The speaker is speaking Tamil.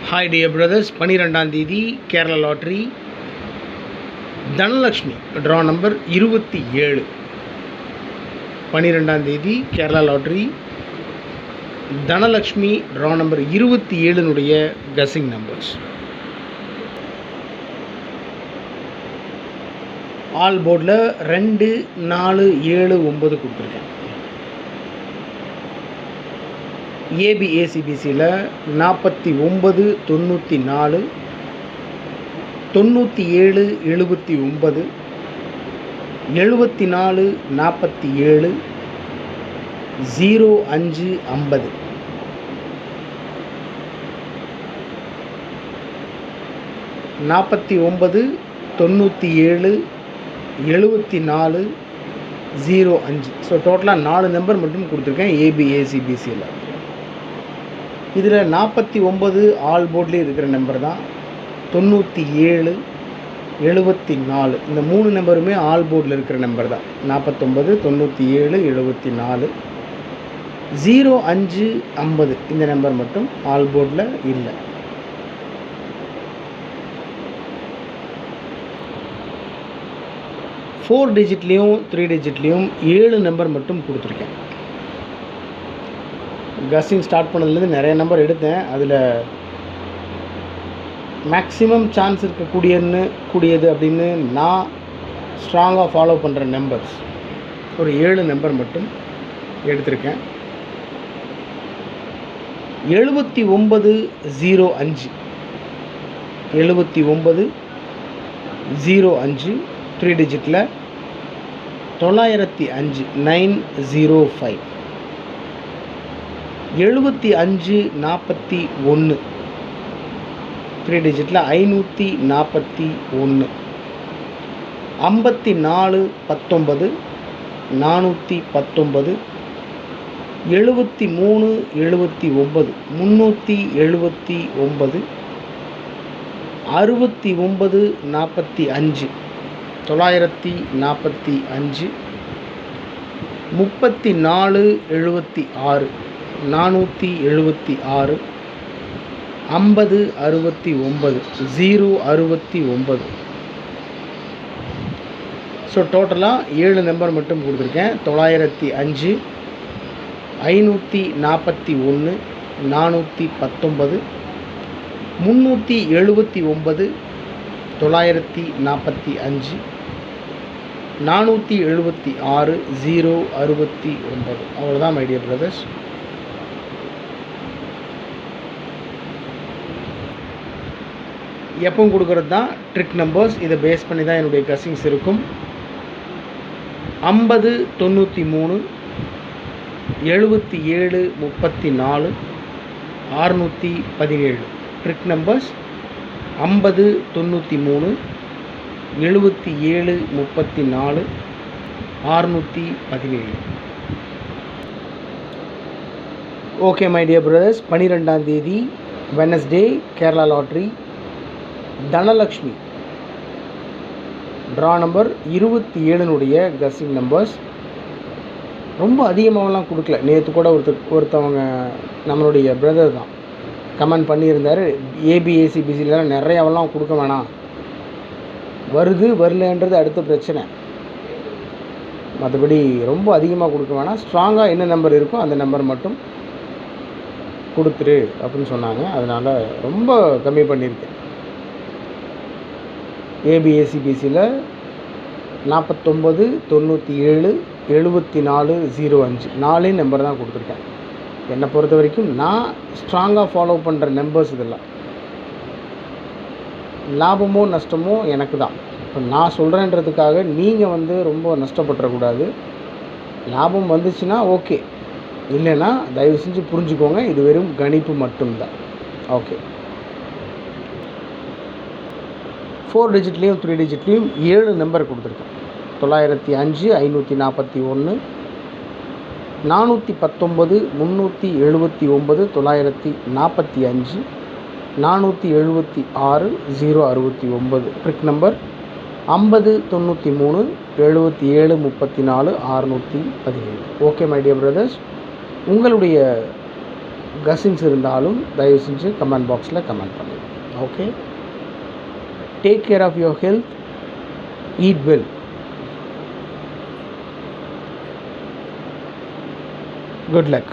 ஹாய் டியர் பிரதர்ஸ், 12ஆம் தேதி Kerala lottery Dhanalakshmi draw number 27. 12ஆம் தேதி Kerala lottery Dhanalakshmi draw number 27னுடைய கசிங் நம்பர்ஸ். ஆல் போர்டில் 2, 4, 7, 9 கொடுத்துருக்கேன். ஏபிஏசிபிசியில் 49, 94, 97, 79, 74, 47, 05, 50. நாற்பத்தி 97, 74, 05. ஸோ டோட்டலாக 4 நம்பர் மட்டும் கொடுத்துருக்கேன் ஏபிஏசிபிசியில். இதில் 49 ஆல் போர்ட்லேயே இருக்கிற நம்பர் தான். 97, 74 இந்த 3 நம்பருமே ஆல் போர்டில் இருக்கிற நம்பர் தான். 49, 97, 74, 05, 50 இந்த நம்பர் மட்டும் ஆல் போர்டில் இல்லை. ஃபோர் டிஜிட்லேயும் 3 டிஜிட்லேயும் 7 நம்பர் மட்டும் கொடுத்துருக்கேன். கஸ்ஸிங் ஸ்டார்ட் பண்ணதுலேருந்து நிறைய நம்பர் எடுத்தேன். அதில் மேக்ஸிமம் சான்ஸ் இருக்கக்கூடியது அப்படின்னு நான் ஸ்ட்ராங்காக ஃபாலோ பண்ணுற நம்பர்ஸ் ஒரு 7 நம்பர் மட்டும் எடுத்திருக்கேன். 79, 05, 79, 05 3 டிஜிட்டில் 905, 905, 75, 41 3 டிஜிட்டில் 541, 54, 19, 419, 73, 79, 379, 69, 45, 945, 34, 76, 476, 50, 69, 069. ஸோ டோட்டலாக 7 நம்பர் மட்டும் கொடுத்துருக்கேன். 905, 541, 419, 379, 945, 476, 069. அவ்வளோதான் மை டியர் பிரதர்ஸ். எப்பவும் கொடுக்குறது தான் ட்ரிக் நம்பர்ஸ். இதை பேஸ் பண்ணி தான் என்னுடைய கசிங்ஸ் இருக்கும். 50, 93, 77, 34, 617 trick numbers. 50, 93, 77, 34, 617. Okay my dear brothers, 12ஆம் தேதி Wednesday Kerala lottery Dhanalakshmi draw number 27னுடைய கசிங் நம்பர்ஸ். ரொம்ப அதிகமாகலாம் கொடுக்கல. நேற்று கூட ஒருத்தவங்க நம்மளுடைய பிரதர் தான் கமெண்ட் பண்ணியிருந்தார், ஏபிஏசிபிசியில் நிறையாவெல்லாம் கொடுக்க வேணாம், வருது வரலன்றது அடுத்த பிரச்சனை, மற்றபடி ரொம்ப அதிகமாக கொடுக்க வேணாம், ஸ்ட்ராங்காக என்ன நம்பர் இருக்கோ அந்த நம்பர் மட்டும் கொடுத்துரு அப்படின்னு சொன்னாங்க. அதனால் ரொம்ப கம்மி பண்ணியிருக்கேன். ஏபிஏசிபிசியில் 49, 97, 74, 05 4 நம்பர் தான் கொடுத்துருக்கேன். என்னை பொறுத்த வரைக்கும் நான் ஸ்ட்ராங்காக ஃபாலோ பண்ணுற நம்பர்ஸ் இதெல்லாம். லாபமோ நஷ்டமோ எனக்கு தான். இப்போ நான் சொல்கிறேன்றதுக்காக நீங்கள் ரொம்ப நஷ்டப்பட்டுறக்கூடாது. லாபம் வந்துச்சுன்னா ஓகே, இல்லைன்னா தயவு செஞ்சு புரிஞ்சுக்கோங்க, இது வெறும் கணிப்பு மட்டும்தான். ஓகே. 4 டிஜிட்லேயும் 3 டிஜிட்லேயும் 7 நம்பர் கொடுத்துருக்கேன். 905, 541, 419, 379, 945, 476, 069 trick number. 50, 93, 77, 34, 617. Okay my dear brothers, உங்களுடைய கசின்ஸ் இருந்தாலும் தயவு செஞ்சு கமெண்ட் பாக்ஸில் கமெண்ட் பண்ணுங்கள். Okay, take care of your health, eat well. Good luck.